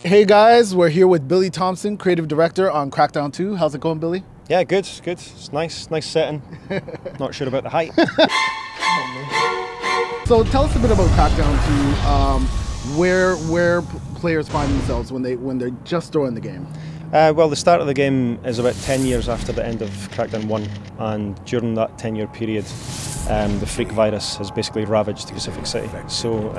Hey guys, we're here with Billy Tomson, creative director on Crackdown 2. How's it going, Billy? Yeah, good. It's nice setting. Not sure about the height. So tell us a bit about Crackdown 2. Where players find themselves when they're just throwing the game. Well, the start of the game is about 10 years after the end of Crackdown 1, and during that 10-year period, the freak virus has basically ravaged Pacific City. So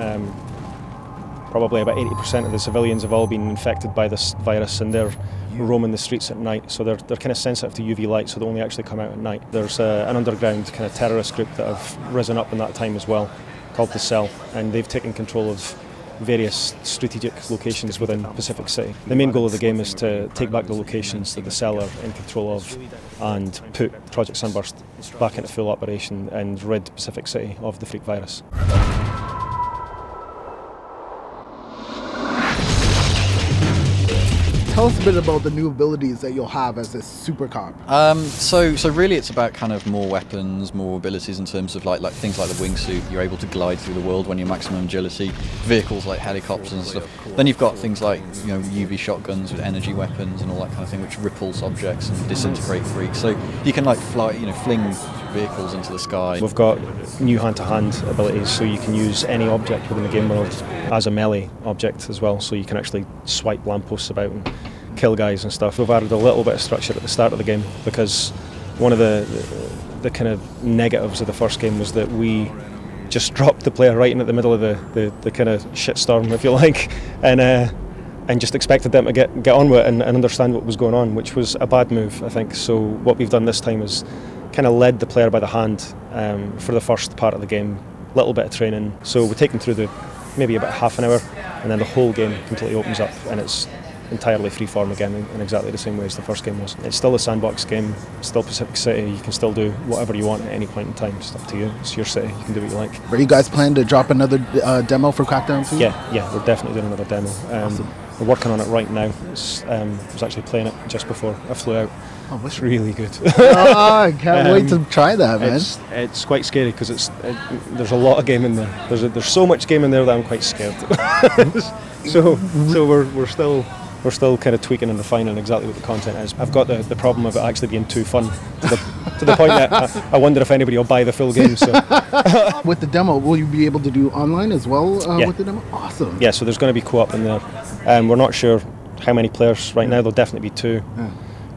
probably about 80% of the civilians have all been infected by this virus, and they're roaming the streets at night. So they're kind of sensitive to UV light, so they only actually come out at night. There's an underground kind of terrorist group that have risen up in that time as well, called the Cell, and they've taken control of various strategic locations within Pacific City. The main goal of the game is to take back the locations that the Cell are in control of and put Project Sunburst back into full operation and rid Pacific City of the freak virus. Tell us a bit about the new abilities that you'll have as a super cop. So really it's about kind of more weapons, more abilities in terms of like things like the wingsuit. You're able to glide through the world when you're maximum agility. Vehicles like helicopters and stuff. Then you've got things like, you know, UV shotguns with energy weapons and all that kind of thing, which repulse objects and disintegrate freaks. So you can like fly, you know, fling vehicles into the sky. We've got new hand-to-hand abilities, so you can use any object within the game world as a melee object as well, so you can actually swipe lampposts about and kill guys and stuff. We've added a little bit of structure at the start of the game because one of the kind of negatives of the first game was that we just dropped the player right in at the middle of the kind of shitstorm, if you like, and just expected them to get on with it and understand what was going on, which was a bad move, I think. So what we've done this time is kind of led the player by the hand for the first part of the game, little bit of training. So we take them through maybe about half an hour, and then the whole game completely opens up and it's entirely freeform again in exactly the same way as the first game was. It's still a sandbox game, it's still Pacific City, you can still do whatever you want at any point in time. It's up to you, it's your city, you can do what you like. Are you guys planning to drop another demo for Crackdown 2? Yeah, we're definitely doing another demo. Awesome. We're working on it right now. I was actually playing it just before I flew out. Oh, it's really good. Oh, I can't wait to try that, man. It's quite scary because there's a lot of game in there. There's so much game in there that I'm quite scared. so we're still kind of tweaking and refining exactly what the content is. I've got the problem of it actually being too fun to the point that I wonder if anybody will buy the full game. So. With the demo, will you be able to do online as well Yeah. with the demo? Awesome. Yeah, so there's going to be co-op in there. We're not sure how many players right now. There'll definitely be 2. Yeah.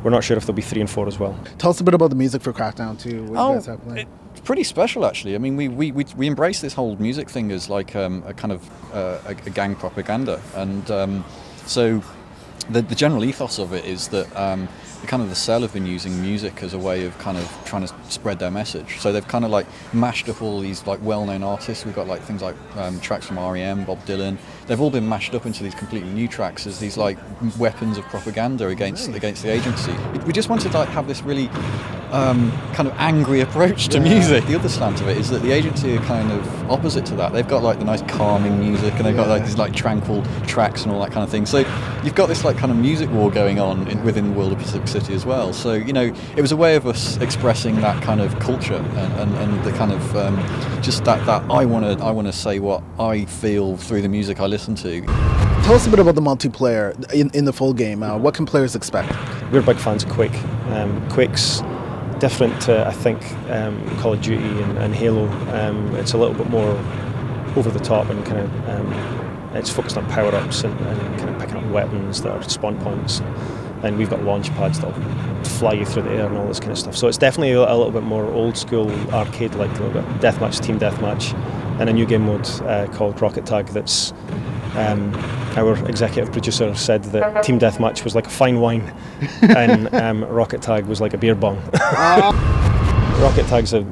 We're not sure if there'll be 3 and 4 as well. Tell us a bit about the music for Crackdown 2. What you guys have playing? It's pretty special, actually. I mean, we embrace this whole music thing as like a kind of a gang propaganda, and so the general ethos of it is that the Cell have been using music as a way of kind of trying to spread their message. So they've kind of like mashed up all these like well-known artists. We've got like things like tracks from R.E.M., Bob Dylan. They've all been mashed up into these completely new tracks as these like weapons of propaganda against the agency. We just wanted to like have this really kind of angry approach to music. The other slant of it is that the agency are kind of opposite to that. They've got like the nice calming music, and they've got like these like tranquil tracks and all that kind of thing. So you've got this like kind of music war going on within the world of Pacific City as well. So, you know, it was a way of us expressing that kind of culture and the kind of just that I want to say what I feel through the music I listen to. Tell us a bit about the multiplayer in the full game. What can players expect? We're big fans of Quake. Quake's different to, I think, Call of Duty and Halo. It's a little bit more over the top and kind of it's focused on power-ups and kind of picking up weapons that are spawn points. And we've got launch pads that'll fly you through the air and all this kind of stuff. So it's definitely a little bit more old school arcade-like, a little bit deathmatch, team deathmatch, and a new game mode called Rocket Tag. That's our executive producer said that team deathmatch was like a fine wine, and Rocket Tag was like a beer bong. Rocket Tag's a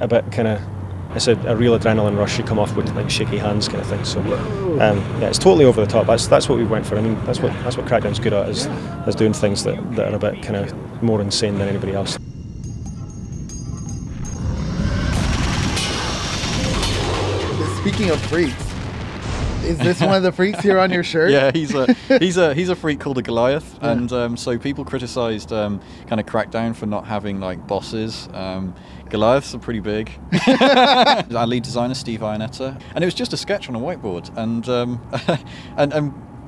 bit kind of. It's a real adrenaline rush you come off with, like shaky hands kind of thing. So yeah, it's totally over the top. That's what we went for. I mean, that's what Crackdown's good at, is doing things that are a bit kind of more insane than anybody else. Speaking of freaks, is this one of the freaks here on your shirt? Yeah, he's a freak called a Goliath, yeah. And so people criticised kind of Crackdown for not having like bosses. Goliaths are pretty big. Our lead designer, Steve Ionetta, and it was just a sketch on a whiteboard, and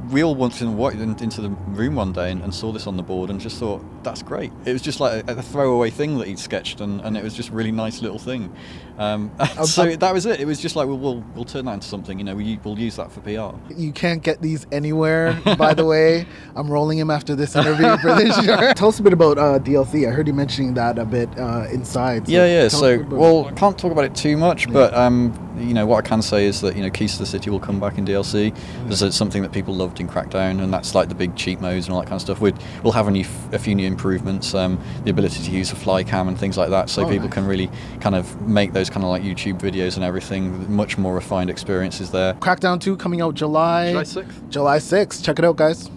we all went into the room one day and saw this on the board and just thought, that's great. It was just like a throwaway thing that he'd sketched, and it was just a really nice little thing. So that was it. It was just like, we'll turn that into something. We'll use that for PR. You can't get these anywhere, by the way. I'm rolling him after this interview for this show. Tell us a bit about DLC. I heard you mentioning that a bit inside. So, I can't talk about it too much, but what I can say is that Keys to the City will come back in DLC. There's something that people loved in Crackdown, and that's like the big cheat modes and all that kind of stuff. We'll have a few new improvements, the ability to use a fly cam and things like that, so people can really kind of make those kind of like YouTube videos and everything. Much more refined experiences there. Crackdown 2 coming out July 6th. July 6th. Check it out, guys.